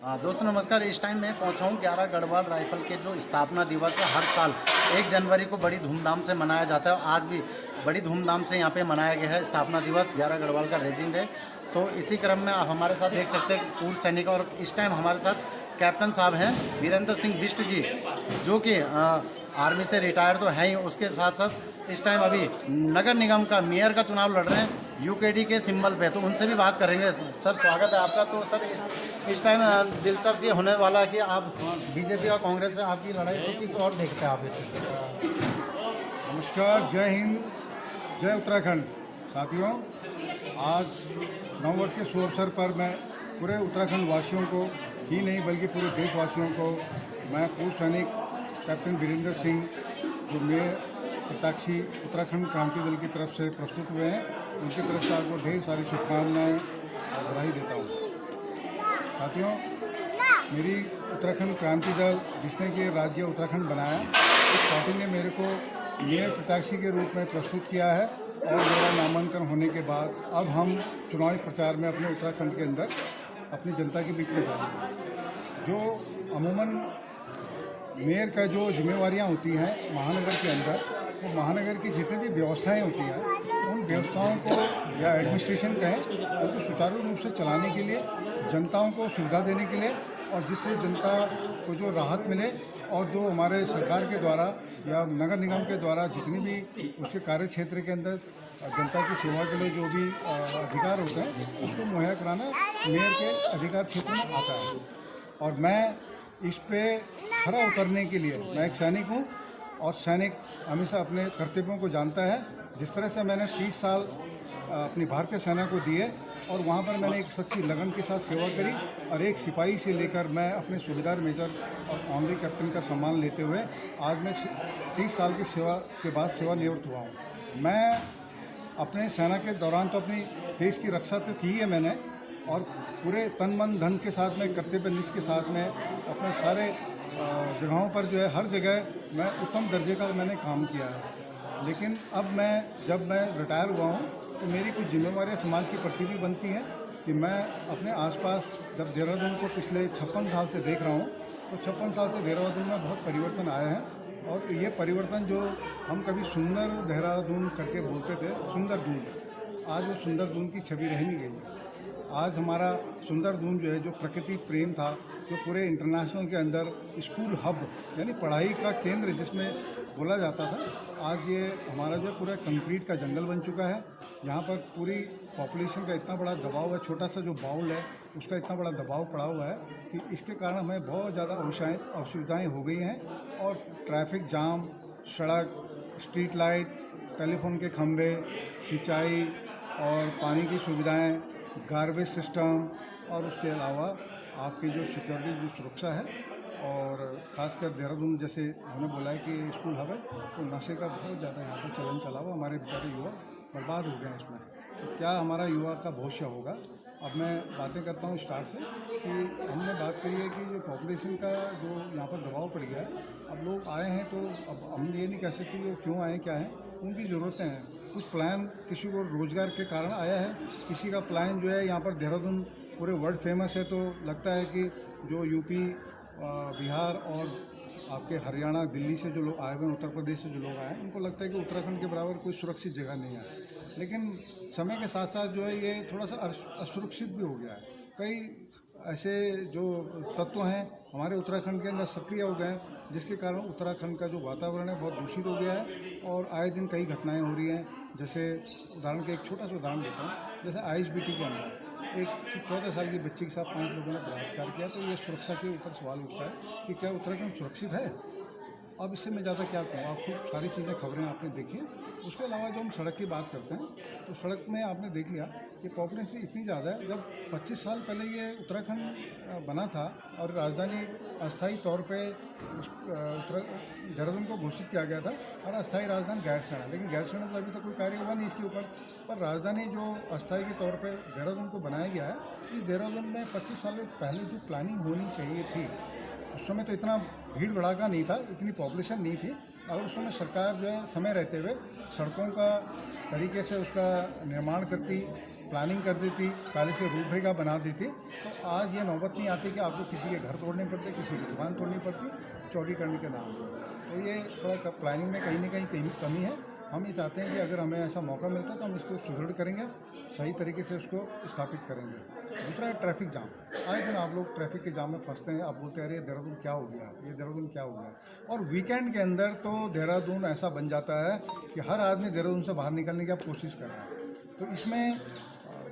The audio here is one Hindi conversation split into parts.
दोस्तों नमस्कार। इस टाइम मैं पहुंचा हूं 11 गढ़वाल राइफल के जो स्थापना दिवस है, हर साल 1 जनवरी को बड़ी धूमधाम से मनाया जाता है। आज भी बड़ी धूमधाम से यहां पे मनाया गया है स्थापना दिवस। 11 गढ़वाल का रेजिंग डे। तो इसी क्रम में आप हमारे साथ देख सकते हैं पूर्व सैनिक, और इस टाइम हमारे साथ कैप्टन साहब हैं वीरेंद्र सिंह बिष्ट जी, जो कि आर्मी से रिटायर तो हैं ही, उसके साथ साथ इस टाइम अभी नगर निगम का मेयर का चुनाव लड़ रहे हैं यूकेडी के सिंबल पे। तो उनसे भी बात करेंगे। सर स्वागत है आपका। तो सर इस टाइम दिलचस्प ये होने वाला है कि आप बीजेपी और कांग्रेस से आपकी लड़ाई को किस और देखते हैं आप इसे? नमस्कार, जय हिंद, जय उत्तराखंड। साथियों, आज नववर्ष के शुभ अवसर पर मैं पूरे उत्तराखंड वासियों को ही नहीं बल्कि पूरे देशवासियों को मैं पूर्व सैनिक कैप्टन वीरेंद्र सिंह, जो मेरे प्रत्याशी उत्तराखंड क्रांति दल की तरफ से प्रस्तुत हुए हैं, उनकी तरफ से आपको ढेर सारी शुभकामनाएं और बधाई देता हूँ। साथियों, मेरी उत्तराखंड क्रांति दल जिसने कि राज्य उत्तराखंड बनाया, इस पार्टी ने मेरे को मेयर प्रत्याशी के रूप में प्रस्तुत किया है। और मेरा नामांकन होने के बाद अब हम चुनावी प्रचार में अपने उत्तराखंड के अंदर अपनी जनता के बीच में जाएंगे। जो अमूमन मेयर का जो जिम्मेवारियां होती हैं महानगर के अंदर, वो महानगर की जितनी भी व्यवस्थाएं होती हैं, उन व्यवस्थाओं को या एडमिनिस्ट्रेशन कहें, उनको सुचारू रूप से चलाने के लिए, जनताओं को सुविधा देने के लिए, और जिससे जनता को जो राहत मिले, और जो हमारे सरकार के द्वारा या नगर निगम के द्वारा जितनी भी उसके कार्य क्षेत्र के अंदर जनता की सेवा के लिए जो भी अधिकार होते हैं, उसको मुहैया कराना मेयर के अधिकार क्षेत्र में आता है। और मैं इस पे खरा उतरने के लिए, मैं एक सैनिक हूँ और सैनिक हमेशा अपने कर्तव्यों को जानता है। जिस तरह से मैंने 30 साल अपनी भारतीय सेना को दिए और वहाँ पर मैंने एक सच्ची लगन के साथ सेवा करी, और एक सिपाही से लेकर मैं अपने सूबेदार मेजर और ऑनरी कैप्टन का सम्मान लेते हुए आज मैं 30 साल की सेवा के बाद सेवानिवृत्त हुआ हूँ। मैं अपने सेना के दौरान तो अपनी देश की रक्षा तो की है मैंने, और पूरे तन मन धन के साथ में, कर्तव्यनिष्ठ के साथ में अपने सारे जगहों पर जो है हर जगह मैं उत्तम दर्जे का मैंने काम किया है। लेकिन अब जब मैं रिटायर हुआ हूँ, तो मेरी कुछ जिम्मेवारियाँ समाज के प्रति भी बनती हैं कि मैं अपने आसपास, जब देहरादून को पिछले 56 साल से देख रहा हूँ, तो 56 साल से देहरादून में बहुत परिवर्तन आए हैं। और ये परिवर्तन जो हम कभी सुंदर देहरादून करके बोलते थे, सुंदर दून, आज वो सुंदर दून की छवि रह नहीं गई है। आज हमारा सुंदर दून जो है, जो प्रकृति प्रेम था, जो पूरे इंटरनेशनल के अंदर स्कूल हब यानी पढ़ाई का केंद्र जिसमें बोला जाता था, आज ये हमारा जो पूरा कंक्रीट का जंगल बन चुका है। यहाँ पर पूरी पॉपुलेशन का इतना बड़ा दबाव है, छोटा सा जो बाउल है उसका इतना बड़ा दबाव पड़ा हुआ है कि इसके कारण हमें बहुत ज़्यादा असुविधाएँ हो गई हैं। और ट्रैफिक जाम, सड़क, स्ट्रीट लाइट, टेलीफोन के खंभे, सिंचाई और पानी की सुविधाएं, गार्बेज सिस्टम, और उसके अलावा आपकी जो सिक्योरिटी, जो सुरक्षा है, और ख़ासकर देहरादून जैसे हमने बोला है कि स्कूल हब है, तो नशे का बहुत ज़्यादा यहाँ पर चलन चला हुआ। हमारे बेचारे युवा बर्बाद हो गए हैं इसमें। तो क्या हमारा युवा का भविष्य होगा? अब मैं बातें करता हूँ स्टार्ट से कि हमने बात करी है कि जो पॉपुलेशन का जो यहाँ पर दबाव पड़ गया है, अब लोग आए हैं, तो अब हम ये नहीं कह सकते कि वो क्यों आए, क्या है, उनकी ज़रूरतें हैं। कुछ प्लान किसी को रोज़गार के कारण आया है, किसी का प्लान जो है, यहाँ पर देहरादून पूरे वर्ल्ड फेमस है, तो लगता है कि जो यूपी, बिहार और आपके हरियाणा, दिल्ली से जो लोग आए हुए हैं, उत्तर प्रदेश से जो लोग आए हैं, उनको लगता है कि उत्तराखंड के बराबर कोई सुरक्षित जगह नहीं है। लेकिन समय के साथ साथ जो है ये थोड़ा सा असुरक्षित भी हो गया है। कई ऐसे जो तत्व हैं हमारे उत्तराखंड के अंदर सक्रिय हो गए हैं, जिसके कारण उत्तराखंड का जो वातावरण है बहुत दूषित हो गया है, और आए दिन कई घटनाएं हो रही हैं। जैसे उदाहरण के एक छोटा सा उदाहरण देता हूँ। जैसे आईएसबीटी के अंदर एक 14 साल की बच्ची के साथ 5 लोगों ने बलात्कार किया, तो ये सुरक्षा के ऊपर सवाल उठता है कि क्या उत्तराखंड सुरक्षित है? अब इससे मैं ज़्यादा क्या कहूँ, आप खूब सारी चीज़ें, खबरें आपने देखी हैं। उसके अलावा जो हम सड़क की बात करते हैं, तो सड़क में आपने देख लिया कि पॉपुलेशन इतनी ज़्यादा है। जब 25 साल पहले ये उत्तराखंड बना था और राजधानी अस्थायी तौर पे देहरादून को घोषित किया गया था, और अस्थायी राजधानी गैरसैंण, लेकिन गैरसैंण का अभी तक कोई कार्य हुआ नहीं इसके ऊपर। पर राजधानी जो अस्थायी के तौर पर देहरादून को बनाया गया है, इस देहरादून में 25 साल पहले जो प्लानिंग होनी चाहिए थी, उस समय तो इतना भीड़ भड़ाका नहीं था, इतनी पॉपुलेशन नहीं थी, और उस समय सरकार जो है समय रहते हुए सड़कों का तरीके से उसका निर्माण करती, प्लानिंग कर दी थी, पहले से रूपरेखा बना दी थी, तो आज ये नौबत नहीं आती कि आपको किसी के घर तोड़ने पड़ते, किसी की दुकान तोड़नी पड़ती चोरी करने के नाम पर। तो ये थोड़ा प्लानिंग में कहीं ना कहीं कमी है। हम ये चाहते हैं कि अगर हमें ऐसा मौका मिलता है तो हम इसको सुदृढ़ करेंगे, सही तरीके से उसको स्थापित करेंगे। दूसरा है ट्रैफिक जाम। आए दिन आप लोग ट्रैफिक के जाम में फंसते हैं, आप बोलते हैं अरे देहरादून क्या हो गया, ये देहरादून क्या हो गया। और वीकेंड के अंदर तो देहरादून ऐसा बन जाता है कि हर आदमी देहरादून से बाहर निकलने की आप कोशिश कर रहे हैं। तो इसमें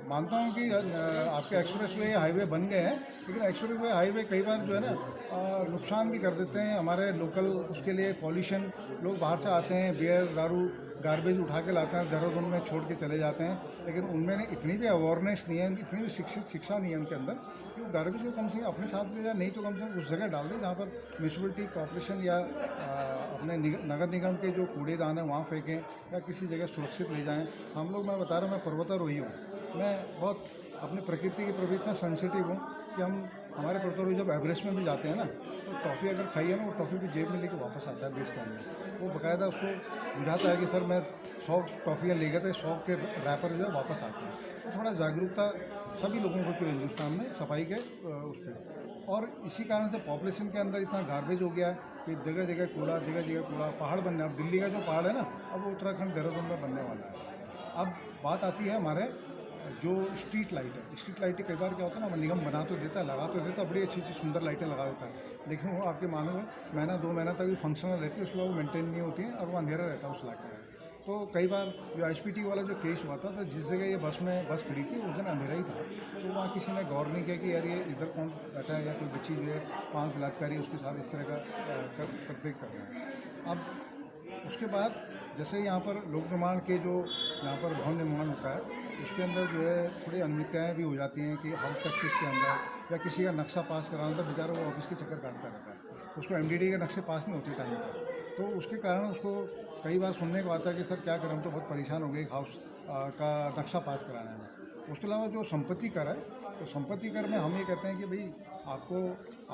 मानता हूँ कि आपके एक्सप्रेस वे हाईवे बन गए हैं, लेकिन एक्सप्रेस वे हाईवे कई बार जो है ना नुकसान भी कर देते हैं हमारे लोकल। उसके लिए पॉल्यूशन, लोग बाहर से आते हैं, बियर दारू गार्बेज उठा के लाते हैं, देहरादून में छोड़ के चले जाते हैं, लेकिन उनमें इतनी भी अवेयरनेस नहीं है, इतनी भी शिक्षा नहीं है उनके अंदर कि वो गार्बेज को कम से कम अपने साथ ले जाए, नहीं तो कम से कम उस जगह डाल दें जहाँ पर म्यूनसिपलिटी कॉर्पोरेशन या अपने नगर निगम के जो कूड़ेदान है वहाँ फेंकें या किसी जगह सुरक्षित ले जाएँ। हम लोग, मैं बता रहा हूँ, मैं पर्वतारोही हूँ, मैं बहुत अपनी प्रकृति के प्रति इतना सेंसिटिव हूँ कि हमारे पर्वतारोही जब एवरेस्ट में भी जाते हैं ना, तो टॉफ़ी अगर खाई है ना, वो टॉफ़ी भी जेब में लेके वापस आता है बेस कैंप में। वो बाकायदा उसको बुझाता है कि सर मैं 100 टॉफ़ियाँ ले गए थे, 100 के रैपर जो है वापस आते हैं। तो थोड़ा जागरूकता सभी लोगों को जो हिंदुस्तान में सफाई के उस पर। और इसी कारण से पॉपुलेशन के अंदर इतना गार्बेज हो गया है कि जगह जगह कूड़ा, जगह जगह कूड़ा, पहाड़ बनने। अब दिल्ली का जो पहाड़ है ना, अब वो उत्तराखंड देहरादून में बनने वाला है। अब बात आती है हमारे जो स्ट्रीट लाइट है। स्ट्रीट लाइटें कई बार क्या होता है ना, निगम बना तो देता है, लगा तो देता है, बड़ी अच्छी सुंदर लाइटें लगा देता है, लेकिन वो आपके मानो महीना 2 महीना तक फंक्शनल रहती है, उसके बाद वो मेंटेन नहीं होती है और वो अंधेरा रहता है उस इलाके में। तो कई बार जो HPT वाला जो केस हुआ था, तो जिस जगह ये बस खड़ी थी उस दिन अंधेरा ही था, तो वहाँ किसी ने गौर नहीं किया कि यार ये इधर कौन बैठा है, या कोई बच्ची जो है 5 बलात्कारी उसके साथ इस तरह का करते कर रहे हैं। अब उसके बाद जैसे यहाँ पर लोक निर्माण के जो यहाँ पर भवन निर्माण होता है, उसके अंदर जो है थोड़ी अनियमितताएँ भी हो जाती हैं कि हाउस टैक्सेस के अंदर या किसी का नक्शा पास कराना था, बेचारा वो ऑफिस के चक्कर काटता रहता है, उसको MDD के नक्शे पास नहीं होते टाइम पर। तो उसके कारण उसको कई बार सुनने को आता है कि सर क्या करें, हम तो बहुत परेशान हो गए हाउस का नक्शा पास कराने में। उसके अलावा जो संपत्ति कर है, तो संपत्ति कर में हम ये कहते हैं कि भाई आपको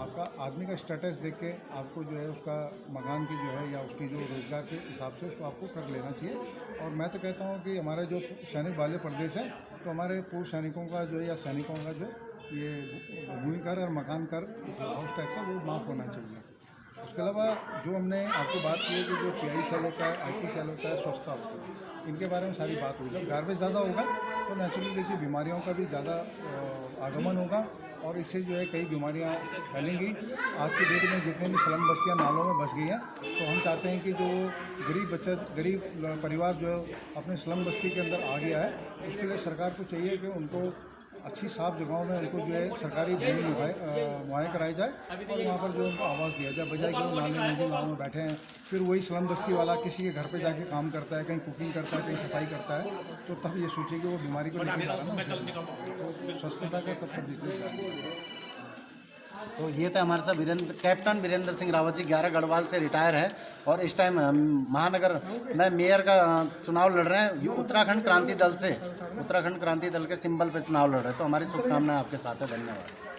आपका आदमी का स्टेटस देख के आपको जो है उसका मकान की जो है या उसकी जो रोज़गार के हिसाब से उसको आपको कर लेना चाहिए। और मैं तो कहता हूँ कि हमारे जो सैनिक बाल्य प्रदेश है, तो हमारे पूर्व सैनिकों का जो है या सैनिकों का जो है ये भूमि कर और मकान कर हाउस टैक्स है वो माफ़ होना चाहिए। उसके अलावा जो हमने आपको बात की है कि जो PI सेल होता है, IT सेल होता है, स्वच्छता होता है, इनके बारे में सारी बात हुई। जब गार्बेज ज़्यादा होगा तो नेचुरली देखिए बीमारियों का भी ज़्यादा आगमन होगा और इससे जो है कई बीमारियां फैलेंगी। आज की डेट में जितने भी स्लम बस्तियां नालों में बस गई हैं, तो हम चाहते हैं कि जो गरीब परिवार जो अपने स्लम बस्ती के अंदर आ गया है, उसके लिए सरकार को चाहिए कि उनको अच्छी साफ जगहों में उनको जो है सरकारी भूमि मुहैया कराई जाए और वहाँ पर जो उनको आवास दिया जाए, बजाय कि वो नाले नदी गाँव में बैठे हैं, फिर वही स्लम बस्ती वाला किसी के घर पे जाके काम करता है, कहीं कुकिंग करता है, कहीं सफाई करता है, तो तब ये सोचिए कि वो बीमारी को लेकर जा रहा है ना, तो स्वच्छता का सबसे बिजनेस। तो ये था हमारे साथ कैप्टन वीरेंद्र सिंह रावत जी, 11 गढ़वाल से रिटायर है और इस टाइम महानगर में मेयर का चुनाव लड़ रहे हैं उत्तराखंड क्रांति दल से, उत्तराखंड क्रांति दल के सिंबल पे चुनाव लड़ रहे हैं। तो हमारी शुभकामनाएं आपके साथ है। धन्यवाद।